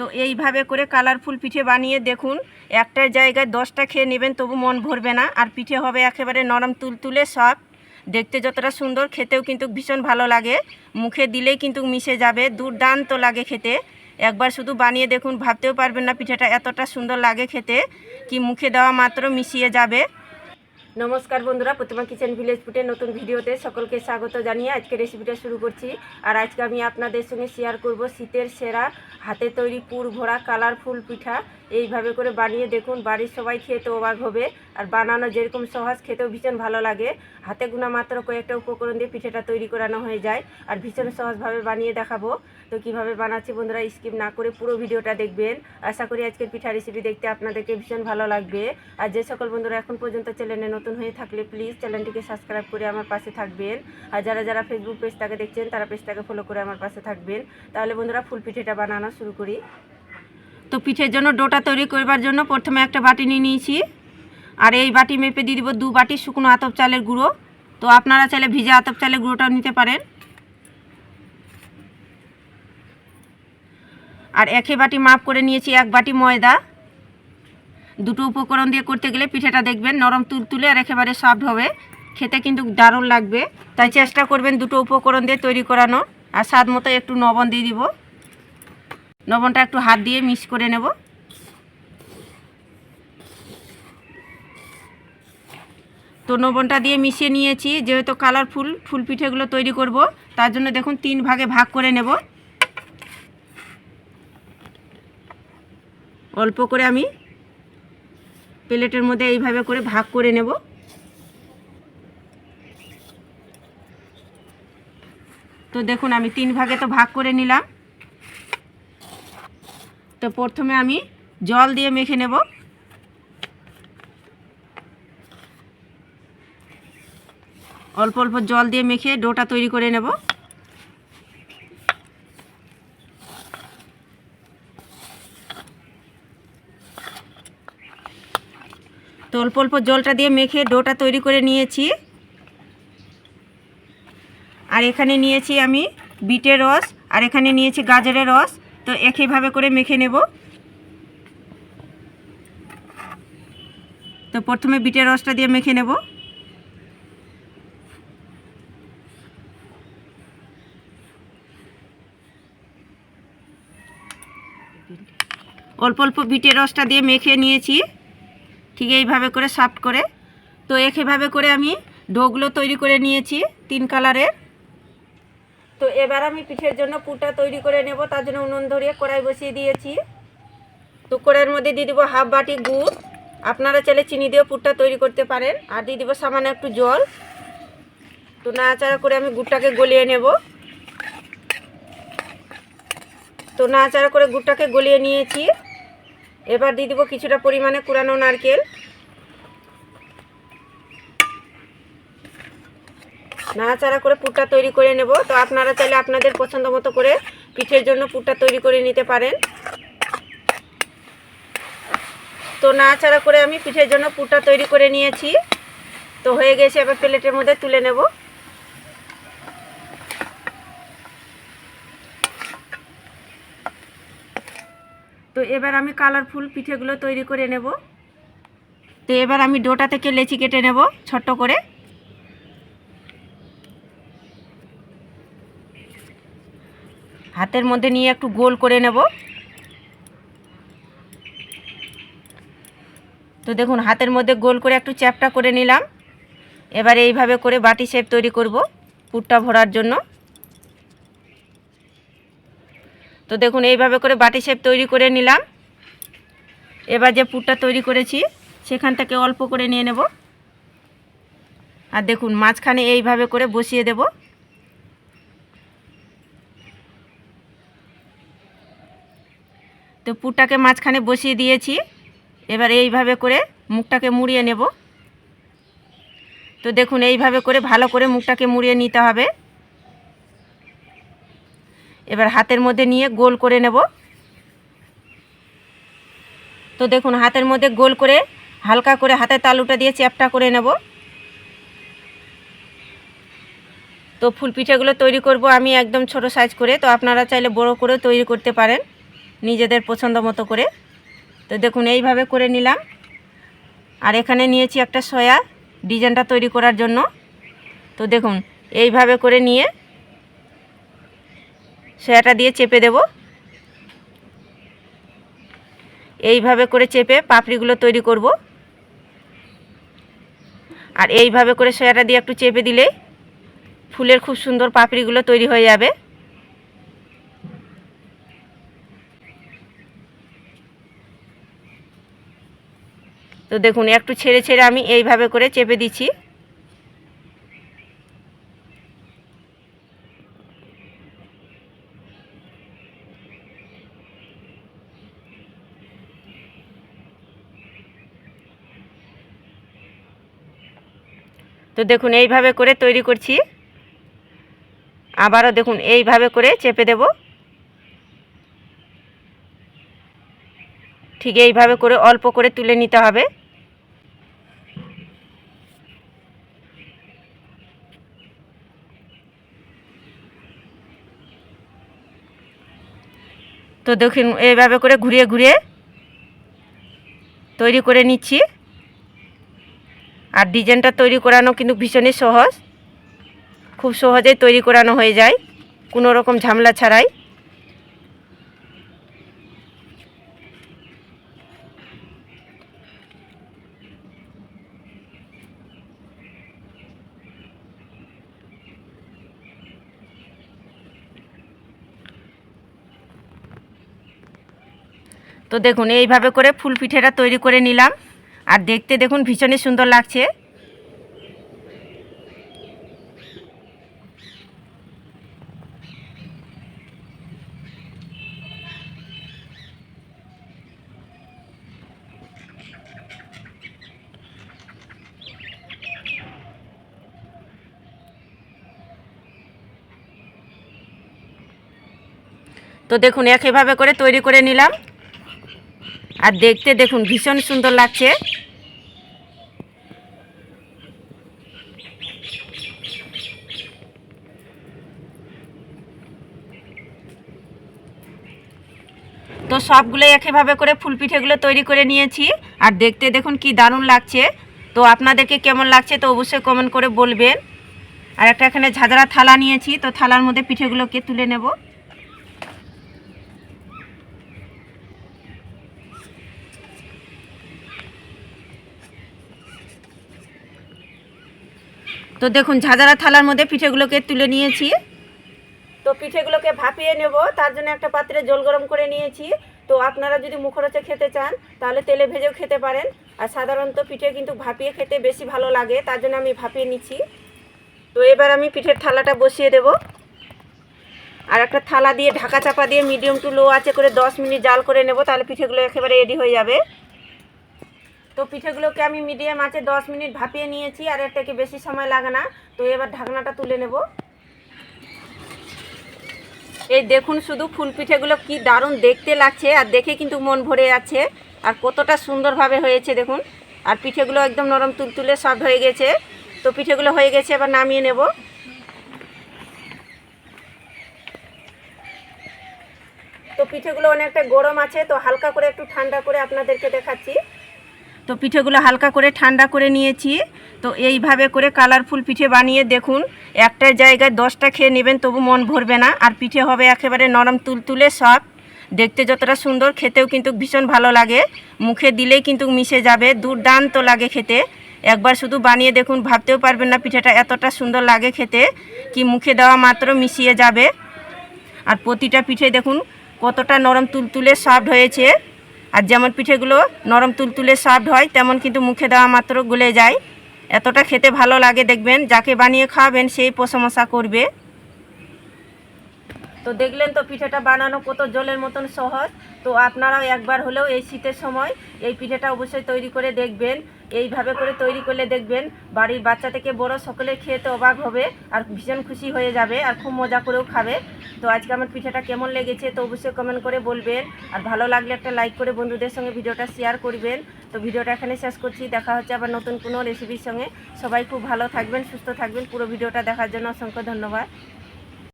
তো এইভাবে করে কালারফুল পিঠে বানিয়ে দেখুন, একটা জায়গায় 10টা খেয়ে নেবেন তবু মন ভরবে না। আর পিঠে হবে একেবারে নরম তুলতুলে সব, দেখতে যতটা সুন্দর খেতেও কিন্তু ভীষণ ভালো লাগে, মুখে দিলেই কিন্তু মিশে যাবে, দুর্দান্ত লাগে খেতে। একবার শুধু বানিয়ে দেখুন, ভাবতেও পারবেন না পিঠেটা এতটা সুন্দর লাগে খেতে, কি মুখে দেওয়া মাত্র মিশিয়ে যাবে। নমস্কার বন্ধুরা, প্রতিমা কিচেন ভিলেজ ফুডের নতুন ভিডিওতে সকলকে স্বাগত জানিয়ে আজকে রেসিপিটা শুরু করছি। আর আজকে আমি আপনাদের সঙ্গে শেয়ার করব শীতের সেরা হাতে তৈরি পুর ভরা কালারফুল পিঠা। এইভাবে করে বানিয়ে দেখুন, বাড়ির সবাই খেয়ে তো অবাক হবে। আর বানানো যেরকম সহজ, খেতেও ভীষণ ভালো লাগে। হাতে গোনা মাত্র কয়েকটা উপকরণ দিয়ে পিঠেটা তৈরি করানো হয়ে যায়, আর ভীষণ সহজভাবে বানিয়ে দেখাবো। তো কিভাবে বানাচ্ছি বন্ধুরা, স্কিপ না করে পুরো ভিডিওটা দেখবেন। আশা করি আজকের পিঠা রেসিপি দেখতে আপনাদেরকে ভীষণ ভালো লাগবে। আর যে সকল বন্ধুরা এখন পর্যন্ত চ্যানেলে নতুন হয়ে থাকলে প্লিজ চ্যানেলটিকে সাবস্ক্রাইব করে আমার পাশে থাকবেন। আর যারা যারা ফেসবুক পেজটাকে দেখছেন তারা পেজটাকে ফলো করে আমার পাশে থাকবেন। তাহলে বন্ধুরা ফুল পিঠেটা বানানো শুরু করি। তো পিঠের জন্য ডোটা তৈরি করবার জন্য প্রথমে একটা বাটি নিয়ে নিয়েছি, আর এই বাটি মেপে দিয়ে দিব 2 বাটি শুকনো আতপ চালের গুঁড়ো। তো আপনারা চাইলে ভিজা আতপ চালের গুঁড়োটাও নিতে পারেন। আর একই বাটি মাপ করে নিয়েছি 1 বাটি ময়দা। দুটো উপকরণ দিয়ে করতে গেলে পিঠেটা দেখবেন নরম তুলতুলে আর একেবারে সফট হবে, খেতে কিন্তু দারুণ লাগবে। তাই চেষ্টা করবেন দুটো উপকরণ দিয়ে তৈরি করানো। আর স্বাদ মতো একটু লবণ দিয়ে দিব, লবণটা একটু হাত দিয়ে মিক্স করে নেব। তো লবণটা দিয়ে মিশিয়ে নিয়েছি, যেহেতু কালারফুল ফুল পিঠেগুলো তৈরি করব, তার জন্য দেখুন 3 ভাগে ভাগ করে নেব। অল্প করে আমি প্লেটের মধ্যে এইভাবে করে ভাগ করে নেব। তো দেখুন আমি 3 ভাগে তো ভাগ করে নিলাম। তো প্রথমে আমি জল দিয়ে মেখে নেব। অল্প অল্প জল দিয়ে মেখে ডোটা তৈরি করে নেব। তো অল্প অল্প জলটা দিয়ে মেখে ডোটা তৈরি করে নিয়েছি। আর এখানে নিয়েছি আমি বিটের রস, আর এখানে নিয়েছি গাজরের রস। তো একইভাবে করে মেখে নেব। তো প্রথমে বিটের রসটা দিয়ে মেখে নেব। অল্প অল্প বিটের রসটা দিয়ে মেখে নিয়েছি ঠিক এইভাবে করে সফট করে। তো একইভাবে করে আমি ডোগুলো তৈরি করে নিয়েছি 3 কালারের। তো এবার আমি পিঠের জন্য পুরটা তৈরি করে নেব। তার জন্য উনুন ধরিয়ে কড়াই বসিয়ে দিয়েছি। তো কড়াইয়ের মধ্যে দিয়ে দিব 1/2 বাটি গুড়। আপনারা চাইলে চিনি দিয়েও পুরটা তৈরি করতে পারেন। আর দিয়ে দিব সামান্য একটু জল। তো নাড়াচাড়া করে আমি গুড়টাকে গলিয়ে নেব। তো নাড়াচাড়া করে গুড়টাকে গলিয়ে নিয়েছি। এবার দিয়ে দিব কিছুটা পরিমাণে কুড়ানো নারকেল। নাড়াচাড়া করে পুরটা তৈরি করে নেব। তো আপনারা চাইলে আপনাদের পছন্দ মতো করে পিঠের জন্য পুরটা তৈরি করে নিতে পারেন। তো নাড়াচাড়া করে আমি পিঠের জন্য পুরটা তৈরি করে নিয়েছি। তো হয়ে গেছে, এবার প্লেটের মধ্যে তুলে নেব। তো এবার আমি কালারফুল পিঠেগুলো তৈরি করে নেব। তো এবার আমি ডোটা থেকে লেচি কেটে নেব ছোট্ট করে। হাতের মধ্যে নিয়ে একটু গোল করে নেব। তো দেখুন হাতের মধ্যে গোল করে একটু চ্যাপটা করে নিলাম। এবার এইভাবে করে বাটি শেপ তৈরি করব পুরটা ভরার জন্য। তো দেখুন এইভাবে করে বাটি শেপ তৈরি করে নিলাম। এবার যে পুরটা তৈরি করেছি সেখান থেকে অল্প করে নিয়ে নেব। আর দেখুন মাঝখানে এইভাবে করে বসিয়ে দেব। তো পুরটাকে মাঝখানে বসিয়ে দিয়েছি। এবার এইভাবে করে মুখটাকে মুড়িয়ে নেব। তো দেখুন এইভাবে করে ভালো করে মুখটাকে মুড়িয়ে নিতে হবে। এবার হাতের মধ্যে নিয়ে গোল করে নেব। তো দেখুন হাতের মধ্যে গোল করে হালকা করে হাতের তালুটা দিয়ে চ্যাপটা করে নেব। তো ফুল পিঠেগুলো তৈরি করব আমি একদম ছোট সাইজ করে। তো আপনারা চাইলে বড় করেও তৈরি করতে পারেন। নিজেদের পছন্দ মতো করে। তো দেখুন এইভাবে করে নিলাম। আর এখানে নিয়েছি একটা সয়া ডিজাইনটা তৈরি করার জন্য। তো দেখুন এইভাবে করে নিয়ে সয়াটা দিয়ে চেপে দেব। এইভাবে করে চেপে পাপড়িগুলো তৈরি করব। আর এইভাবে করে সয়াটা দিয়ে একটু চেপে দিলে ফুলের খুব সুন্দর পাপড়িগুলো তৈরি হয়ে যাবে। তো দেখুন একটু ছেড়ে ছেড়ে আমি এইভাবে করে চেপে দিচ্ছি। তো দেখুন এইভাবে করে তৈরি করছি। আবারও দেখুন এইভাবে করে চেপে দেব। ঠিক এইভাবে করে অল্প করে তুলে নিতে হবে। তো দেখুন এইভাবে করে ঘুরিয়ে ঘুরিয়ে তৈরি করে নিচ্ছি। আর ডিজাইনটা তৈরি করানো কিন্তু ভীষণই সহজ, খুব সহজেই তৈরি করানো হয়ে যায় কোনো রকম ঝামেলা ছাড়াই। তো দেখুন এইভাবে করে ফুল পিঠেটা তৈরি করে নিলাম। আর দেখতে দেখুন ভীষণই সুন্দর লাগছে। তো দেখুন একইভাবে করে তৈরি করে নিলাম। আর দেখতে দেখুন ভীষণ সুন্দর লাগছে। তো সবগুলোই একইভাবে করে ফুল পিঠেগুলো তৈরি করে নিয়েছি। আর দেখতে দেখুন কি দারুণ লাগছে। তো আপনাদেরকে কেমন লাগছে তো অবশ্যই কমেন্ট করে বলবেন। আর একটা এখানে ঝাঁঝরা থালা নিয়েছি, তো থালার মধ্যে পিঠেগুলোকে তুলে নেব। তো দেখুন ঝাঁঝরা থালার মধ্যে পিঠেগুলোকে তুলে নিয়েছি। তো পিঠেগুলোকে ভাপিয়ে নেব, তার জন্য একটা পাত্রে জল গরম করে নিয়েছি। তো আপনারা যদি মুখরোচে খেতে চান তাহলে তেলে ভেজেও খেতে পারেন। আর সাধারণত পিঠে কিন্তু ভাপিয়ে খেতে বেশি ভালো লাগে, তার জন্য আমি ভাপিয়ে নিচ্ছি। তো এবার আমি পিঠের থালাটা বসিয়ে দেব। আর একটা থালা দিয়ে ঢাকা চাপা দিয়ে মিডিয়াম টু লো আঁচে করে 10 মিনিট জাল করে নেব, তাহলে পিঠেগুলো একেবারে রেডি হয়ে যাবে। তো পিঠেগুলোকে আমি মিডিয়াম আঁচে 10 মিনিট ভাপিয়ে নিয়েছি, আর এর থেকে বেশি সময় লাগে না। তো এবার ঢাকনাটা তুলে নেব। এই দেখুন শুধু ফুল পিঠেগুলো কি দারুণ দেখতে লাগছে, আর দেখে কিন্তু মন ভরে যাচ্ছে। আর কতটা সুন্দরভাবে হয়েছে দেখুন। আর পিঠেগুলো একদম নরম তুলতুলে সফট হয়ে গেছে। তো পিঠেগুলো হয়ে গেছে, এবার নামিয়ে নেব। তো পিঠেগুলো অনেকটা গরম আছে, তো হালকা করে একটু ঠান্ডা করে আপনাদেরকে দেখাচ্ছি। তো পিঠেগুলো হালকা করে ঠান্ডা করে নিয়েছি। তো এইভাবে করে কালারফুল পিঠে বানিয়ে দেখুন, একটা জায়গায় 10টা খেয়ে নেবেন তবু মন ভরবে না। আর পিঠে হবে একেবারে নরম তুলতুলে সফট, দেখতে যতটা সুন্দর খেতেও কিন্তু ভীষণ ভালো লাগে। মুখে দিলেই কিন্তু মিশে যাবে, দুর্দান্ত লাগে খেতে। একবার শুধু বানিয়ে দেখুন, ভাবতেও পারবেন না পিঠেটা এতটা সুন্দর লাগে খেতে, কি মুখে দেওয়া মাত্র মিশিয়ে যাবে। আর প্রতিটা পিঠে দেখুন কতটা নরম তুলতুলে সফট হয়েছে। আর যেমন পিঠেগুলো নরম তুলতুলে সফট হয়, তেমন কিন্তু মুখে দেওয়া মাত্র গলে যায়। এতটা খেতে ভালো লাগে, দেখবেন যাকে বানিয়ে খাওয়াবেন সেই প্রশংসা করবে। তো দেখলেন তো পিঠেটা বানানো কত জলের মতন সহজ। তো আপনারাও একবার হলেও এই শীতের সময় এই পিঠেটা অবশ্যই তৈরি করে দেখবেন। এইভাবে করে তৈরি করলে দেখবেন বাড়ির বাচ্চা থেকে বড় সকলে খেতে অবাক হবে, আর ভীষণ খুশি হয়ে যাবে, আর খুব মজা করেও খাবে। তো আজকে আমার পিঠেটা কেমন লেগেছে তো অবশ্যই কমেন্ট করে বলবেন। আর ভালো লাগলে একটা লাইক করে বন্ধুদের সঙ্গে ভিডিওটা শেয়ার করবেন। তো ভিডিওটা এখানে শেষ করছি, দেখা হচ্ছে আবার নতুন কোনো রেসিপির সঙ্গে। সবাই খুব ভালো থাকবেন, সুস্থ থাকবেন। পুরো ভিডিওটা দেখার জন্য অসংখ্য ধন্যবাদ।